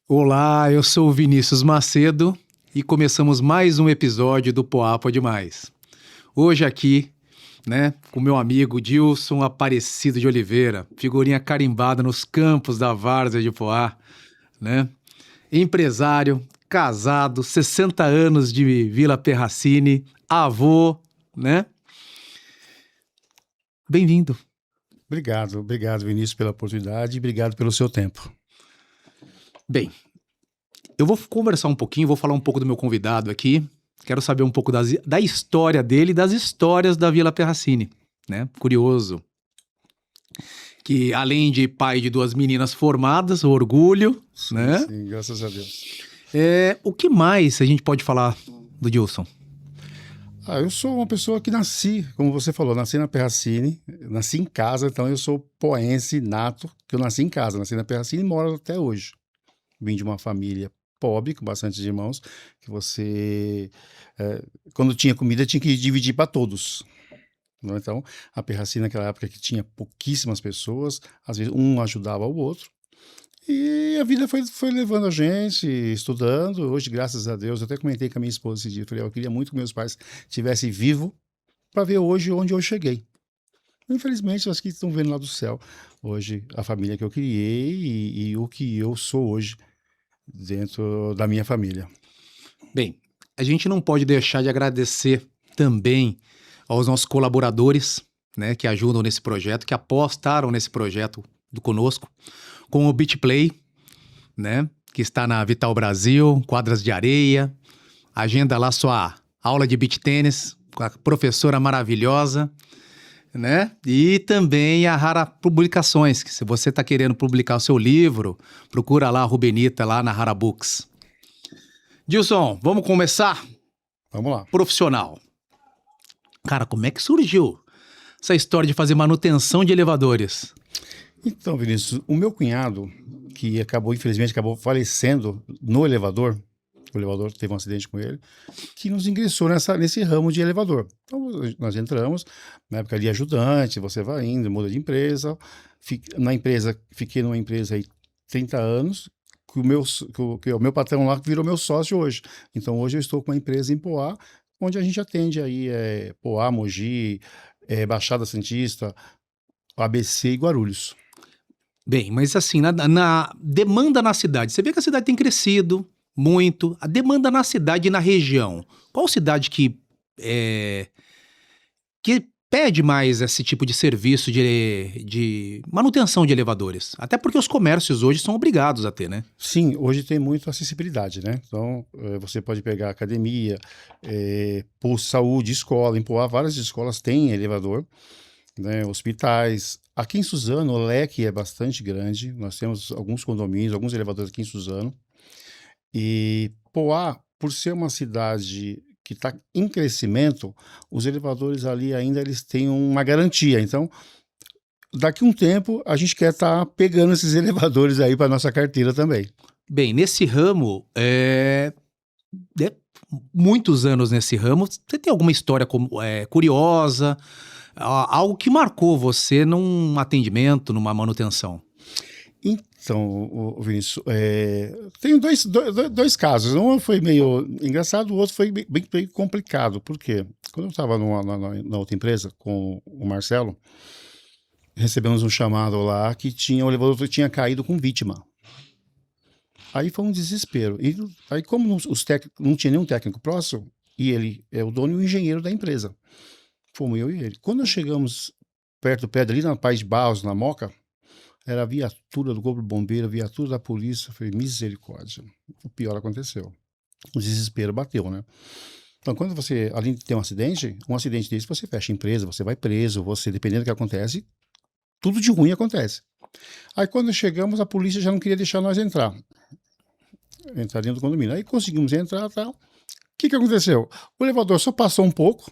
Olá, eu sou o Vinícius Macedo e começamos mais um episódio do Poá Pode Mais. Hoje aqui, né, com meu amigo Dilson Aparecido de Oliveira, figurinha carimbada nos campos da Várzea de Poá, né? Empresário, casado, 60 anos de Vila Perracini, avô, né? Bem-vindo. Obrigado, Vinícius, pela oportunidade e obrigado pelo seu tempo. Bem, eu vou conversar um pouquinho, vou falar um pouco do meu convidado aqui. Quero saber um pouco da história dele e das histórias da Vila Perracini, né? Curioso. Que além de pai de duas meninas formadas, orgulho, né? Sim, graças a Deus. O que mais a gente pode falar do Dilson? Eu sou uma pessoa que nasci, como você falou, nasci na Perracini, nasci em casa, então eu sou poense nato, que eu nasci em casa, nasci na Perracini e moro até hoje. Vim de uma família pobre, com bastante irmãos, que quando tinha comida, tinha que dividir para todos. Né? Então, a Perracini, naquela época que tinha pouquíssimas pessoas, às vezes um ajudava o outro, e a vida foi levando a gente, estudando. Hoje, graças a Deus, eu até comentei com a minha esposa esse dia, eu falei, eu queria muito que meus pais estivessem vivos para ver hoje onde eu cheguei. Infelizmente, acho que estão vendo lá do céu, hoje, a família que eu criei e o que eu sou hoje dentro da minha família. Bem, a gente não pode deixar de agradecer também aos nossos colaboradores, né, que ajudam nesse projeto, que apostaram nesse projeto conosco, com o BeachPlay, né, que está na Vital Brasil, quadras de areia, agenda lá sua aula de beach tênis com a professora maravilhosa, né, e também a Rara Publicações, que se você está querendo publicar o seu livro, procura lá a Rubenita lá na Rara Books. Dilson, vamos começar? Vamos lá. Profissional. Cara, como é que surgiu essa história de fazer manutenção de elevadores? Então, Vinícius, o meu cunhado, que infelizmente, acabou falecendo no elevador, o elevador teve um acidente com ele, que nos ingressou nesse ramo de elevador. Então, nós entramos, na época de ajudante, você vai indo, muda de empresa. Fiquei numa empresa aí 30 anos, que o meu patrão lá virou meu sócio hoje. Então, hoje eu estou com uma empresa em Poá, onde a gente atende aí Poá, Mogi, Baixada Santista, ABC e Guarulhos. Bem, mas assim, na demanda na cidade, você vê que a cidade tem crescido muito, a demanda na cidade e na região. Qual cidade que pede mais esse tipo de serviço de manutenção de elevadores? Até porque os comércios hoje são obrigados a ter, né? Sim, hoje tem muita acessibilidade, né? Então, você pode pegar academia, posto de saúde, escola. Em Poá, várias escolas têm elevador, né? Hospitais. Aqui em Suzano, o leque é bastante grande. Nós temos alguns condomínios, alguns elevadores aqui em Suzano. E Poá, por ser uma cidade que está em crescimento, os elevadores ali ainda eles têm uma garantia. Então, daqui a um tempo, a gente quer estar pegando esses elevadores aí para nossa carteira também. Bem, nesse ramo, muitos anos nesse ramo, você tem alguma história curiosa, algo que marcou você num atendimento, numa manutenção? Então, Vinícius, tem dois casos. Um foi meio engraçado, o outro foi bem complicado. Por quê? Quando eu estava na outra empresa com o Marcelo, recebemos um chamado lá que o elevador tinha caído com vítima. Aí foi um desespero. E aí, como não tinha nenhum técnico próximo, e ele é o dono e o engenheiro da empresa, fomos eu e ele. Quando nós chegamos perto do prédio, ali na Paz de Barros, na Moca, era a viatura do Corpo de Bombeiro, a viatura da polícia. Eu falei, misericórdia. O pior aconteceu. O desespero bateu, né? Então, quando você, além de ter um acidente desse, você fecha a empresa, você vai preso, dependendo do que acontece, tudo de ruim acontece. Aí, quando chegamos, a polícia já não queria deixar nós entrar dentro do condomínio. Aí conseguimos entrar e tal. O que aconteceu? O elevador só passou um pouco,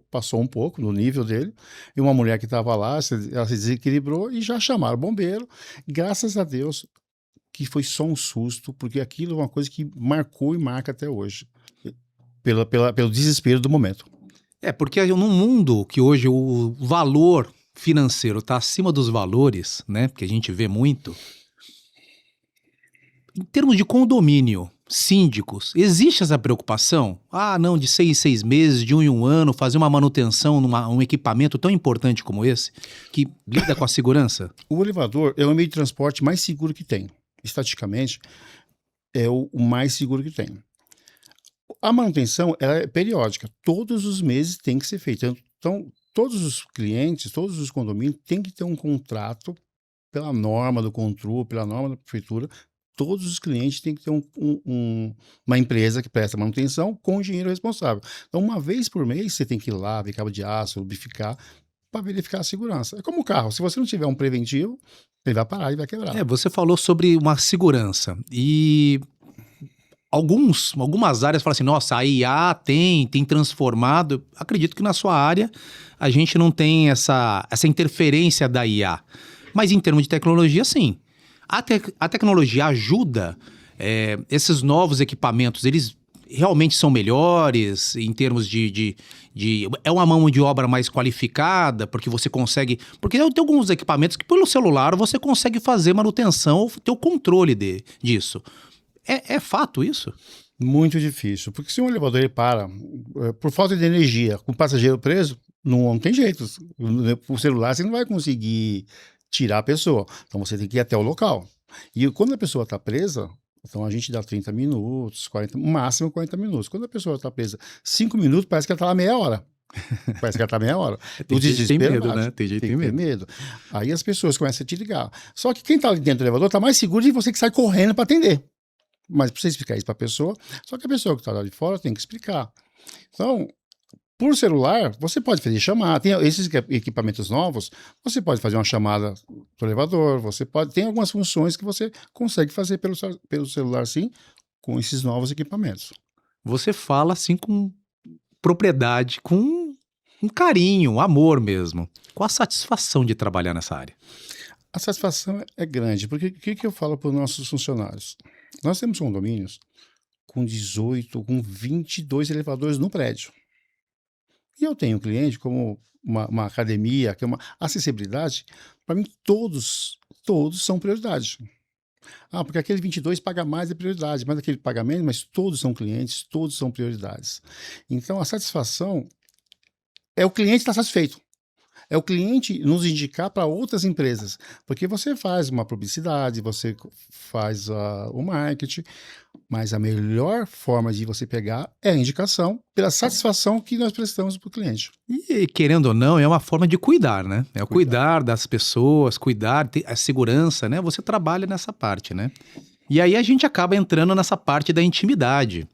passou um pouco no nível dele, e uma mulher que estava lá, ela se desequilibrou e já chamaram o bombeiro. Graças a Deus que foi só um susto, porque aquilo é uma coisa que marcou e marca até hoje, pelo desespero do momento. Porque num mundo que hoje o valor financeiro está acima dos valores, né, que a gente vê muito, Em termos de condomínio, síndicos, existe essa preocupação? Ah, não, de 6 em 6 meses, de 1 em 1 ano, fazer uma manutenção num equipamento tão importante como esse, que lida com a segurança? O elevador é o meio de transporte mais seguro que tem. Estaticamente, é o mais seguro que tem. A manutenção ela é periódica. Todos os meses tem que ser feita. Então, todos os clientes, todos os condomínios têm que ter um contrato pela norma do Contru, pela norma da prefeitura. Todos os clientes têm que ter uma empresa que presta manutenção com engenheiro responsável. Então, uma vez por mês, você tem que ir lá, ver cabo de aço, lubrificar, para verificar a segurança. É como o carro. Se você não tiver um preventivo, ele vai parar e vai quebrar. Você falou sobre uma segurança e algumas áreas falam assim, nossa, a IA tem transformado. Acredito que na sua área a gente não tem essa interferência da IA. Mas em termos de tecnologia, sim. A tecnologia ajuda, esses novos equipamentos, eles realmente são melhores em termos é uma mão de obra mais qualificada, porque você consegue... Porque tem alguns equipamentos que pelo celular você consegue fazer manutenção, ter o controle disso. É fato isso? Muito difícil, porque se um elevador ele para por falta de energia, com o passageiro preso, não tem jeito. O celular você não vai conseguir tirar a pessoa. Então você tem que ir até o local. E quando a pessoa está presa, então a gente dá 30 minutos, 40, máximo 40 minutos. Quando a pessoa está presa 5 minutos, parece que ela está lá meia hora. Parece que ela está meia hora. Tem gente que tem medo, né? Tem gente que tem medo. Aí as pessoas começam a te ligar. Só que quem está ali dentro do elevador está mais seguro de você que sai correndo para atender. Mas precisa explicar isso para a pessoa. Só que a pessoa que está lá de fora tem que explicar. Então, por celular, você pode fazer chamada. Tem esses equipamentos novos, você pode fazer uma chamada do elevador, tem algumas funções que você consegue fazer pelo celular, sim, com esses novos equipamentos. Você fala assim com propriedade, com um carinho, um amor mesmo. Qual a satisfação de trabalhar nessa área? A satisfação é grande, porque o que eu falo para os nossos funcionários? Nós temos condomínios com 18, com 22 elevadores no prédio. E eu tenho um cliente como uma academia, que é uma acessibilidade, para mim todos são prioridade. Ah, porque aquele 22 paga mais é prioridade, mas aquele paga menos, mas todos são clientes, todos são prioridades. Então a satisfação é o cliente estar satisfeito. É o cliente nos indicar para outras empresas, porque você faz uma publicidade, você faz o marketing, mas a melhor forma de você pegar é a indicação pela satisfação que nós prestamos para o cliente. E querendo ou não, é uma forma de cuidar, né? É o cuidar das pessoas, ter a segurança, né? Você trabalha nessa parte, né? E aí a gente acaba entrando nessa parte da intimidade.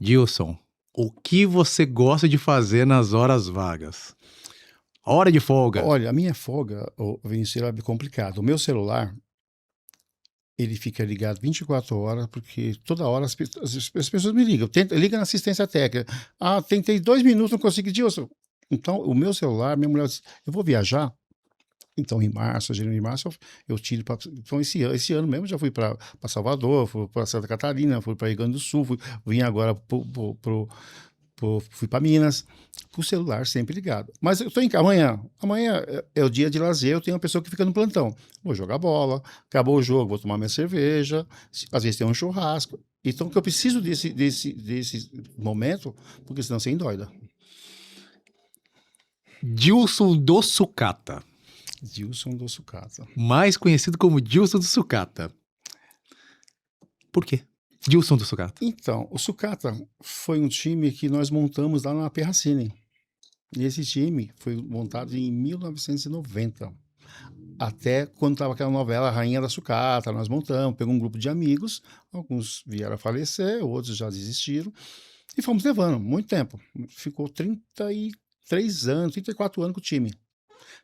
Dilson, o que você gosta de fazer nas horas vagas? Hora de folga. Olha, a minha folga, Vinícius, é complicado. O meu celular, ele fica ligado 24 horas, porque toda hora as pessoas me ligam. Liga na assistência técnica. Ah, tentei 2 minutos, não consegui. Dilson. Então, o meu celular, minha mulher disse, eu vou viajar. Então, em março, eu tiro para... Então, esse ano mesmo, já fui para Salvador, fui para Santa Catarina, fui para Rio Grande do Sul, vim agora fui para Minas, com o celular sempre ligado. Mas eu estou em casa. Amanhã é o dia de lazer, eu tenho uma pessoa que fica no plantão. Vou jogar bola, acabou o jogo, vou tomar minha cerveja, às vezes tem um churrasco. Então, que eu preciso desse momento, porque senão você endoida. Dilson do Sucata. Dilson do Sucata. Mais conhecido como Dilson do Sucata. Por quê? Dilson do Sucata. Então, o Sucata foi um time que nós montamos lá na Perracini. E esse time foi montado em 1990. Até quando estava aquela novela Rainha da Sucata, nós montamos, pegamos um grupo de amigos, alguns vieram a falecer, outros já desistiram, e fomos levando muito tempo. Ficou 33 anos, 34 anos com o time.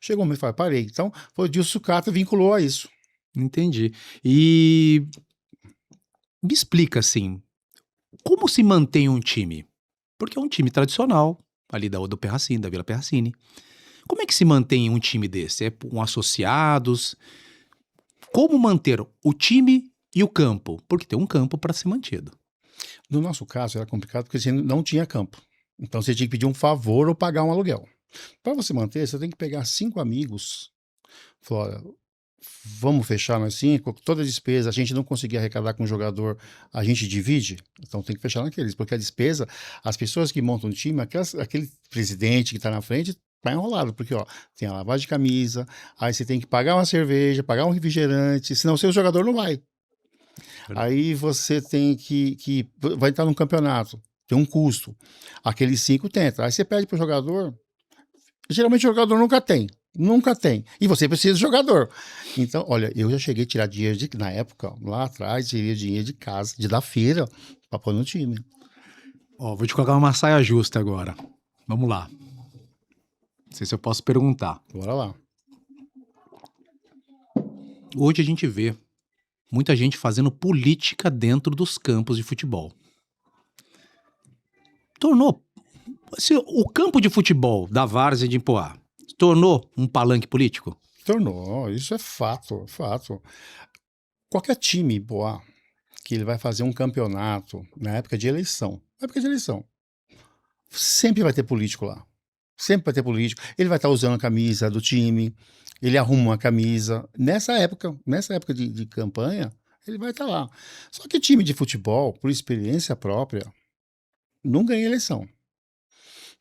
Chegou um momento e falei, parei. Então, foi o Dilson Sucata vinculou a isso. Entendi. E me explica, assim, como se mantém um time? Porque é um time tradicional, ali do Perracini, da Vila Perracini. Como é que se mantém um time desse? É com associados? Como manter o time e o campo? Porque tem um campo para ser mantido. No nosso caso, era complicado porque a gente não tinha campo. Então, você tinha que pedir um favor ou pagar um aluguel. Para você manter, você tem que pegar 5 amigos. Falar, vamos fechar nós cinco, toda a despesa, a gente não conseguir arrecadar com o jogador, a gente divide, então tem que fechar naqueles, porque a despesa, as pessoas que montam o time, aquele presidente que está na frente, tá enrolado, porque ó, tem a lavagem de camisa, aí você tem que pagar uma cerveja, pagar um refrigerante, senão o seu jogador não vai. Aí você tem que vai estar num campeonato, tem um custo, aqueles 5 tenta, aí você pede pro jogador, geralmente o jogador nunca tem. Nunca tem. E você precisa de jogador. Então, olha, eu já cheguei a tirar dinheiro na época, lá atrás, tirei dinheiro de casa, da feira, pra pôr no time. Ó, vou te colocar uma saia justa agora. Vamos lá. Não sei se eu posso perguntar. Bora lá. Hoje a gente vê muita gente fazendo política dentro dos campos de futebol. O campo de futebol da Várzea de Ipoá tornou um palanque político? Tornou, isso é fato, fato. Qualquer time, boa, que ele vai fazer um campeonato na época de eleição, sempre vai ter político lá. Sempre vai ter político. Ele vai estar usando a camisa do time, ele arruma uma camisa. Nessa época de campanha, ele vai estar lá. Só que time de futebol, por experiência própria, não ganha eleição.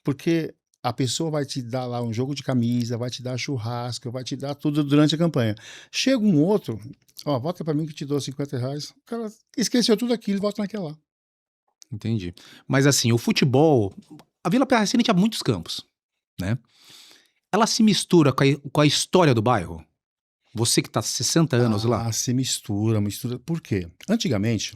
Porque a pessoa vai te dar lá um jogo de camisa, vai te dar churrasco, vai te dar tudo durante a campanha. Chega um outro, ó, vota pra mim que eu te dou R$50. O cara esqueceu tudo aquilo e volta naquela lá. Entendi. Mas assim, o futebol... A Vila Piaracini tinha muitos campos, né? Ela se mistura com a história do bairro? Você que tá há 60 anos lá. Se mistura. Por quê? Antigamente,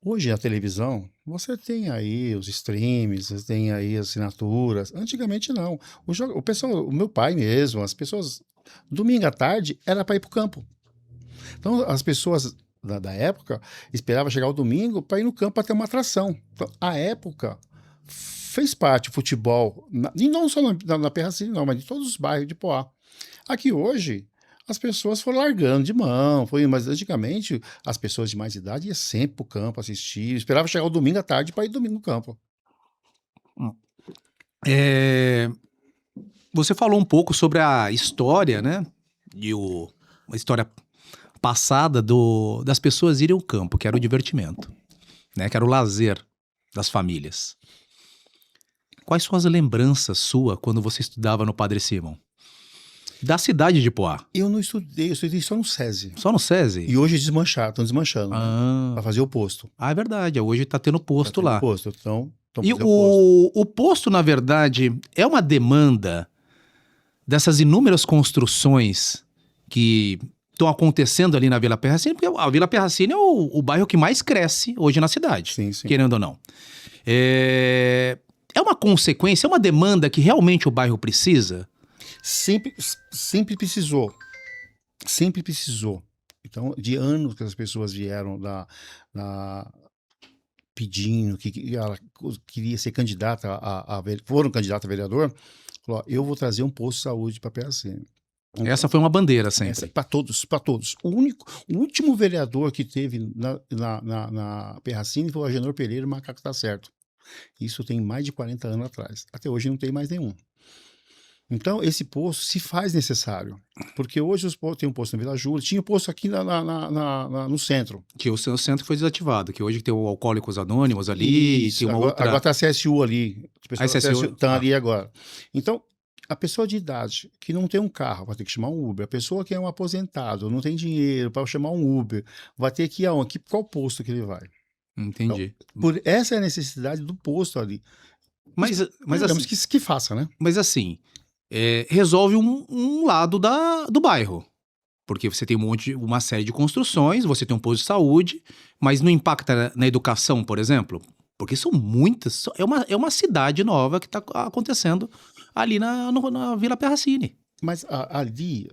hoje a televisão, você tem aí os streams, você tem aí as assinaturas. Antigamente não. O pessoal, o meu pai mesmo, as pessoas, domingo à tarde era para ir pro campo. Então as pessoas da época esperavam chegar o domingo para ir no campo para ter uma atração. Então, a época fez parte o futebol, e não só na Piaracini, não, mas em todos os bairros de Poá. Aqui hoje, as pessoas foram largando de mão, mas antigamente as pessoas de mais idade iam sempre pro campo assistir, esperava chegar o domingo à tarde para ir domingo no campo. Você falou um pouco sobre a história, né? E a história passada das pessoas irem ao campo, que era o divertimento, né? Que era o lazer das famílias. Quais são as lembranças suas quando você estudava no Padre Simão? Da cidade de Poá. Eu não estudei, eu estudei só no SESI. Só no SESI? E hoje estão desmanchando, para fazer o posto. Ah, é verdade, hoje tá tendo posto lá. Posto, então... E o posto, na verdade, é uma demanda dessas inúmeras construções que estão acontecendo ali na Vila Piaracini, porque a Vila Piaracini é o bairro que mais cresce hoje na cidade, sim, sim. Querendo ou não. É uma consequência, é uma demanda que realmente o bairro precisa? Sempre precisou. Sempre precisou. Então, de anos que as pessoas vieram pedindo que ela queria ser candidata foram candidata a vereador, falou, eu vou trazer um posto de saúde para Piaracini. Então, essa foi uma bandeira sempre. Para todos. O último vereador que teve na Piaracini foi o Agenor Pereira, o Macaco tá certo. Isso tem mais de 40 anos atrás. Até hoje não tem mais nenhum. Então, esse posto se faz necessário. Porque hoje tem um posto na Vila Júlia, tinha um posto aqui no centro. Que o seu centro foi desativado, que hoje tem o Alcoólicos Anônimos ali, isso, tem uma agora tá a CSU ali. A CSU estão ali agora. Então, a pessoa de idade que não tem um carro vai ter que chamar um Uber. A pessoa que é um aposentado, não tem dinheiro para chamar um Uber, vai ter que ir aonde? Qual posto que ele vai? Entendi. Então, essa é a necessidade do posto ali. Mas assim, que faça, né? Mas assim, resolve um lado do bairro. Porque você tem uma série de construções, você tem um posto de saúde, mas não impacta na educação, por exemplo? Porque são muitas. É uma cidade nova que está acontecendo ali na Vila Piaracini. Mas ali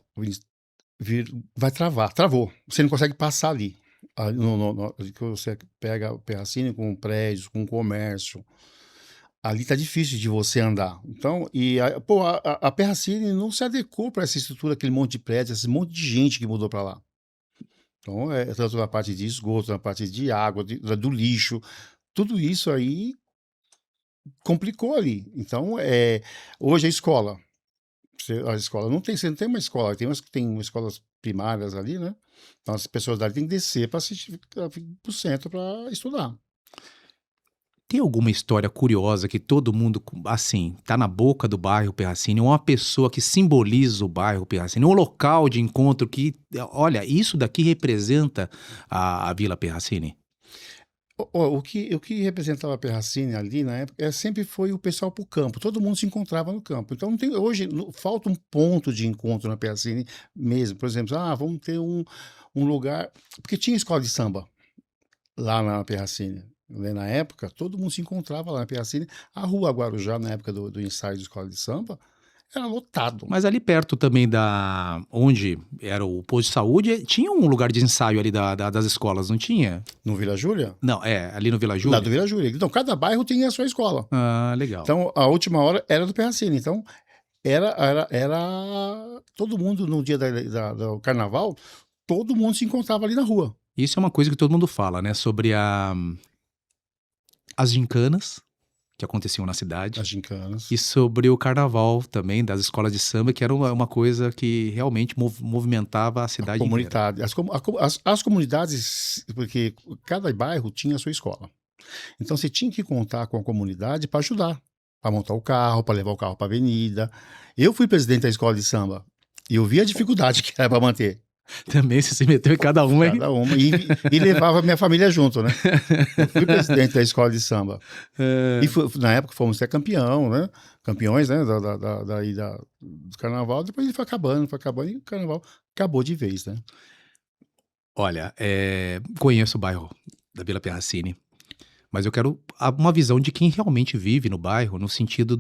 vai travar. Travou. Você não consegue passar ali. Que você pega o Piaracini com prédios, com comércio. Ali tá difícil de você andar. Então, a Piaracini não se adequou para essa estrutura, aquele monte de prédios, esse monte de gente que mudou para lá. Então, tanto na parte de esgoto, na parte de água, do lixo, tudo isso aí complicou ali. Então, hoje a escola, A escola não tem, você não tem uma escola, tem umas que tem escolas primárias ali, né? Então as pessoas dali têm que descer para assistir pro centro para estudar. Tem alguma história curiosa que todo mundo, assim, tá na boca do bairro Perracini, uma pessoa que simboliza o bairro Perracini, um local de encontro que, olha, isso daqui representa a Vila Perracini? O que representava a Perracini ali na época sempre foi o pessoal para o campo, todo mundo se encontrava no campo. Então, hoje falta um ponto de encontro na Perracini mesmo. Por exemplo, vamos ter um lugar. Porque tinha escola de samba lá na Perracini. Na época, todo mundo se encontrava lá na Perracini. A Rua Guarujá, na época do ensaio de escola de samba, era lotado. Mas ali perto também onde era o posto de saúde, tinha um lugar de ensaio ali das escolas, não tinha? No Vila Júlia? Não, ali no Vila Lá Júlia? do Vila Júlia. Então, cada bairro tinha a sua escola. Ah, legal. Então, a última hora era do Perracini. Então, era todo mundo no dia do carnaval, todo mundo se encontrava ali na rua. Isso é uma coisa que todo mundo fala, né? Sobre as gincanas que aconteciam na cidade. As gincanas. E sobre o carnaval também, das escolas de samba, que era uma coisa que realmente movimentava a cidade A comunidade. As comunidades, porque cada bairro tinha a sua escola. Então você tinha que contar com a comunidade para ajudar, para montar o carro, para levar o carro para a avenida. Eu fui presidente da escola de samba e eu vi a dificuldade que era para manter. Também você se meteu em cada uma, hein? Cada uma. E levava minha família junto, né? Eu fui presidente da escola de samba. E na época fomos até campeão, né? Campeões, né? Do carnaval. Depois ele foi acabando e o carnaval acabou de vez, né? Olha, conheço o bairro da Vila Perracini, mas eu quero uma visão de quem realmente vive no bairro, no sentido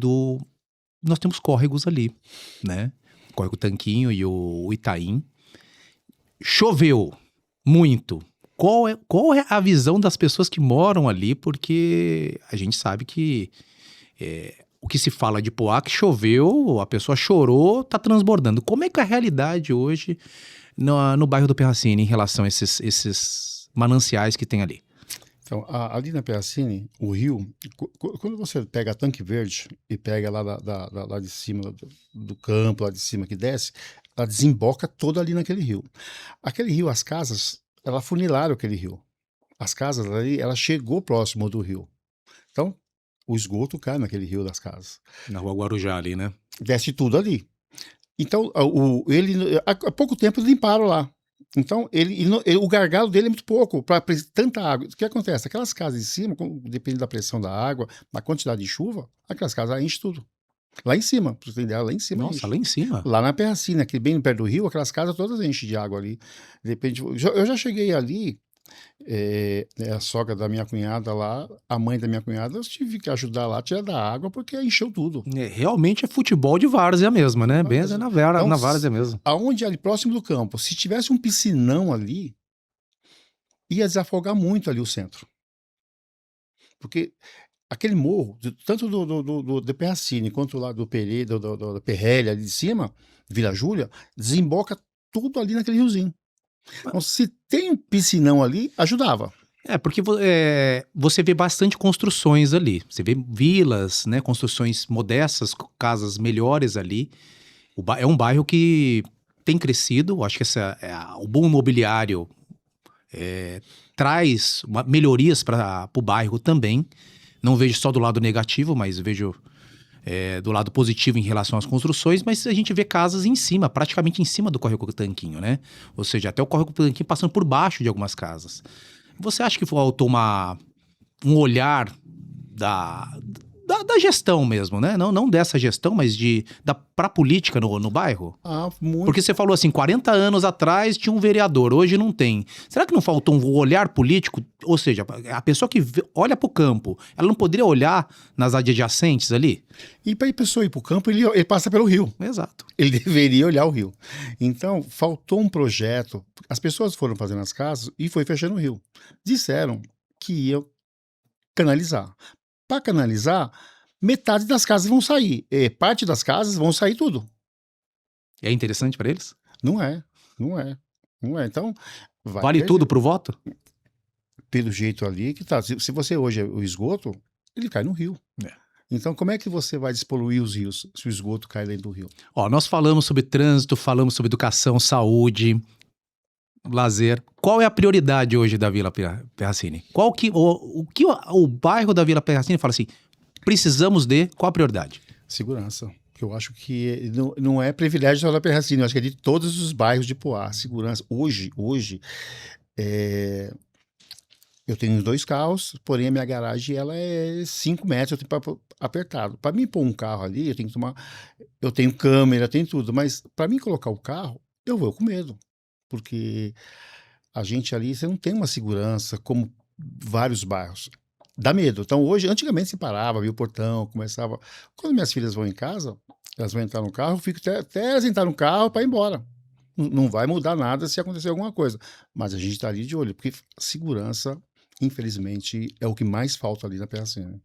nós temos córregos ali, né? O Córrego Tanquinho e o Itaim. Choveu muito. Qual é a visão das pessoas que moram ali? Porque a gente sabe que o que se fala de Poá, que choveu, a pessoa chorou, tá transbordando. Como é que é a realidade hoje no bairro do Perracini em relação a esses mananciais que tem ali? Então, ali na Perracini, o rio, quando você pega a Tanque Verde e pega lá de cima, do campo, lá de cima que desce, ela desemboca toda ali naquele rio. Aquele rio, as casas, ela funilaram aquele rio. As casas ali, ela chegou próximo do rio. Então, o esgoto cai naquele rio das casas. Na Rua Guarujá ali, né? Desce tudo ali. Então, há pouco tempo limparam lá. Então, o gargalo dele é muito pouco para tanta água. O que acontece? Aquelas casas de cima, depende da pressão da água, da quantidade de chuva, aquelas casas enchem tudo. Lá em cima, pra você ter ideia, lá em cima. Nossa, lá em cima? Lá na Perracina, aqui bem perto do rio, aquelas casas todas enchem de água ali. De repente, eu já cheguei ali, a sogra da minha cunhada lá, a mãe da minha cunhada, eu tive que ajudar lá a tirar da água porque encheu tudo. Realmente é futebol de várzea mesmo, né? Bem Então, na várzea mesmo. Aonde ali, próximo do campo, se tivesse um piscinão ali, ia desafogar muito ali o centro. Porque aquele morro, tanto do Perracini quanto lá do Pereira, do Perrelli ali de cima, Vila Júlia, desemboca tudo ali naquele riozinho. Então, se tem um piscinão ali, ajudava. Porque você vê bastante construções ali. Você vê vilas, né? Construções modestas, casas melhores ali. É um bairro que tem crescido. Acho que o boom imobiliário traz melhorias para o bairro também. Não vejo só do lado negativo, mas vejo do lado positivo em relação às construções, mas a gente vê casas em cima, praticamente em cima do Córrego Tanquinho, né? Ou seja, até o Córrego Tanquinho passando por baixo de algumas casas. Você acha que faltou um olhar da gestão mesmo, né? Não dessa gestão, mas pra política no bairro? Muito. Porque você falou assim, 40 anos atrás tinha um vereador, hoje não tem. Será que não faltou um olhar político? Ou seja, a pessoa que olha pro campo, ela não poderia olhar nas adjacentes ali? E para a pessoa ir para o campo, ele passa pelo rio. Exato. Ele deveria olhar o rio. Então, faltou um projeto. As pessoas foram fazendo as casas e foi fechando o rio. Disseram que iam canalizar. Para canalizar, metade das casas vão sair. Parte das casas vão sair tudo. É interessante para eles? Não é. Então, vale tudo pro voto? Pelo jeito ali que tá. Se você hoje é o esgoto, ele cai no rio. Então, como é que você vai despoluir os rios se o esgoto cai dentro do rio? Ó, nós falamos sobre trânsito, falamos sobre educação, saúde, lazer. Qual é a prioridade hoje da Vila Perracini? O que o bairro da Vila Perracini fala assim, precisamos de, qual a prioridade? Segurança. Que eu acho que não é privilégio só da Perracini, eu acho que é de todos os bairros de Poá. Segurança. Hoje, eu tenho 2 carros, porém a minha garagem ela é 5 metros, eu tenho apertado. Para mim pôr um carro ali, eu tenho que tomar. Eu tenho câmera, tenho tudo, mas para mim colocar o carro, eu vou com medo. Porque a gente ali, você não tem uma segurança como vários bairros. Dá medo. Então hoje, antigamente se parava, via o portão, começava. Quando minhas filhas vão em casa, elas vão entrar no carro, eu fico até elas entrar no carro para ir embora. Não vai mudar nada se acontecer alguma coisa. Mas a gente está ali de olho, porque segurança, infelizmente, é o que mais falta ali na Perracini.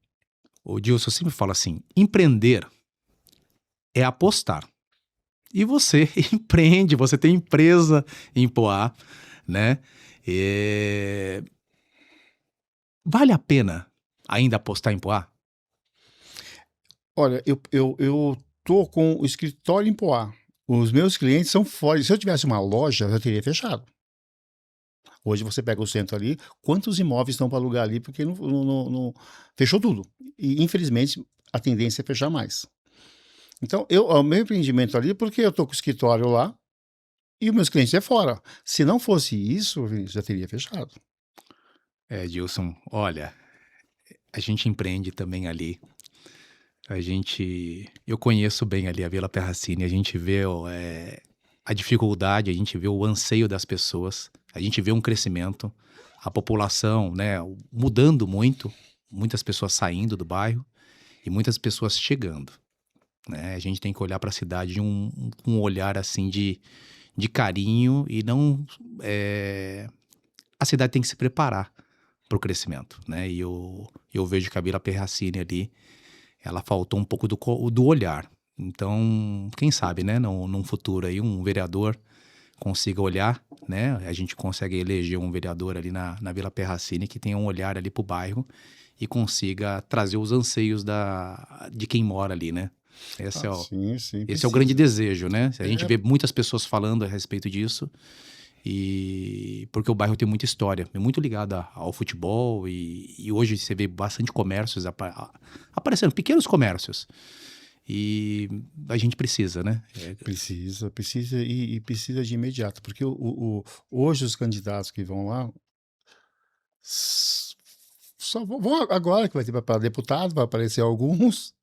O Dilson sempre fala assim, empreender é apostar. E você empreende, você tem empresa em Poá, né? Vale a pena ainda apostar em Poá? Olha, eu tô com o escritório em Poá. Os meus clientes são fora. Se eu tivesse uma loja, eu teria fechado. Hoje você pega o centro ali, quantos imóveis estão para alugar ali, porque não fechou tudo. E infelizmente a tendência é fechar mais. Então, o meu empreendimento ali, porque eu tô com o escritório lá e os meus clientes é fora. Se não fosse isso, Vinícius, já teria fechado. Dilson, olha, a gente empreende também ali. Eu conheço bem ali a Vila Perracini, a gente vê a dificuldade, a gente vê o anseio das pessoas, a gente vê um crescimento, a população, né, mudando muito, muitas pessoas saindo do bairro e muitas pessoas chegando, né? A gente tem que olhar para a cidade de um olhar assim de carinho e não... a cidade tem que se preparar para o crescimento, né? E eu vejo que a Vila Perracini ali, ela faltou um pouco do olhar. Então, quem sabe, né, num futuro aí, um vereador consiga olhar, né? A gente consegue eleger um vereador ali na Vila Perracini que tenha um olhar ali pro bairro e consiga trazer os anseios de quem mora ali, né? Sim, Esse é o grande desejo, né? A gente vê muitas pessoas falando a respeito disso. Porque o bairro tem muita história, é muito ligada ao futebol e hoje você vê bastante comércios aparecendo, pequenos comércios. E a gente precisa, né? Precisa e precisa de imediato, porque hoje os candidatos que vão lá só vão agora que vai ter para deputado, vai aparecer alguns.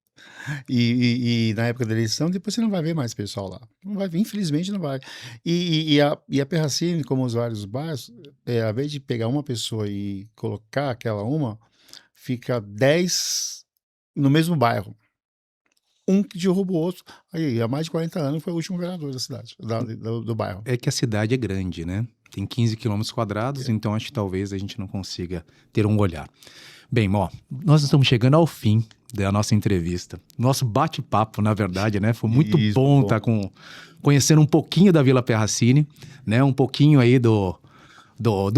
E na época da eleição, depois você não vai ver mais pessoal lá. Não vai ver, infelizmente não vai. E a Perracini, como os vários bairros, ao invés de pegar uma pessoa e colocar aquela fica 10 no mesmo bairro. Um que derruba o outro. Aí, há mais de 40 anos, foi o último vereador da cidade, do bairro. É que a cidade é grande, né? Tem 15 quilômetros quadrados, então acho que talvez a gente não consiga ter um olhar. Bem, nós estamos chegando ao fim da nossa entrevista. Nosso bate-papo, na verdade, né? Foi muito bom estar conhecendo um pouquinho da Vila Perracini, né? Um pouquinho aí do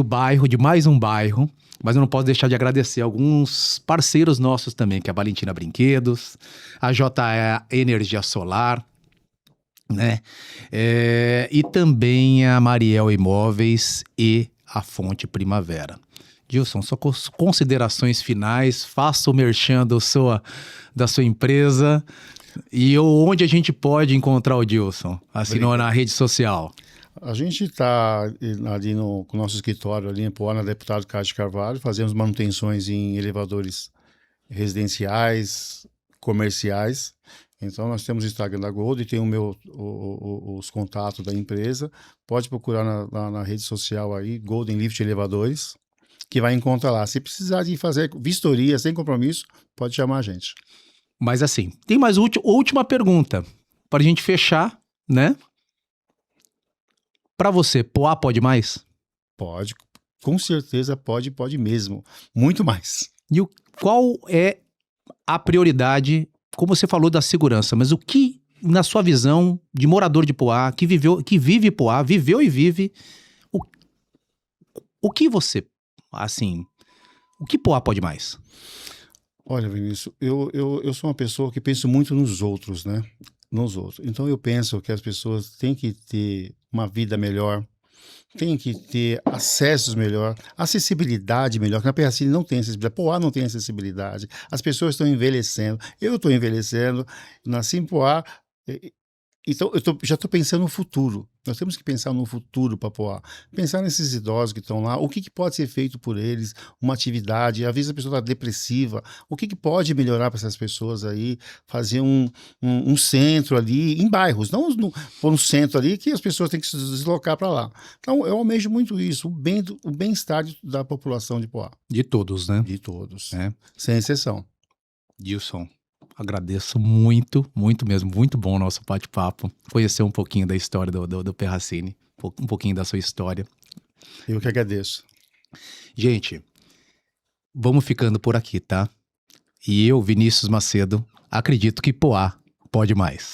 bairro, de mais um bairro. Mas eu não posso deixar de agradecer alguns parceiros nossos também, que é a Valentina Brinquedos, a JE Energia Solar, né? E também a Mariel Imóveis e a Fonte Primavera. Dilson, só considerações finais, faça o merchan da sua empresa e onde a gente pode encontrar o Dilson, assim, na rede social. A gente está ali com o nosso escritório ali em Poá, na Deputado Cássio de Carvalho, fazemos manutenções em elevadores residenciais, comerciais. Então nós temos o Instagram da Gold e tem os contatos da empresa. Pode procurar na rede social aí, Golden Lift Elevadores, que vai encontrar lá. Se precisar de fazer vistoria sem compromisso, pode chamar a gente. Mas assim, tem mais última pergunta para a gente fechar, né? Para você, Poá pode mais? Pode, com certeza pode mesmo. Muito mais. E qual é a prioridade, como você falou da segurança, mas o que, na sua visão de morador de Poá, que vive Poá, viveu e vive, o que você, assim, o que Poá pode mais? Olha, Vinícius, eu sou uma pessoa que penso muito nos outros, né? Nos outros. Então eu penso que as pessoas têm que ter uma vida melhor, têm que ter acessos melhor, acessibilidade melhor, que na PRC não tem acessibilidade, Poá não tem acessibilidade, as pessoas estão envelhecendo, eu estou envelhecendo, nasci em Poá, então, já estou pensando no futuro. Nós temos que pensar no futuro, Papoá. Pensar nesses idosos que estão lá, o que pode ser feito por eles, uma atividade. Às vezes a pessoa está depressiva, o que pode melhorar para essas pessoas aí? Fazer um centro ali, em bairros, não por um centro ali que as pessoas têm que se deslocar para lá. Então, eu almejo muito isso, o bem-estar da população de Poá. De todos, né? De todos, É. sem exceção. Gilson, agradeço muito, muito mesmo. Muito bom o nosso bate-papo. Conhecer um pouquinho da história do Perracini, um pouquinho da sua história. Eu que agradeço. Gente, vamos ficando por aqui, tá? E eu, Vinícius Macedo, acredito que Poá pode mais.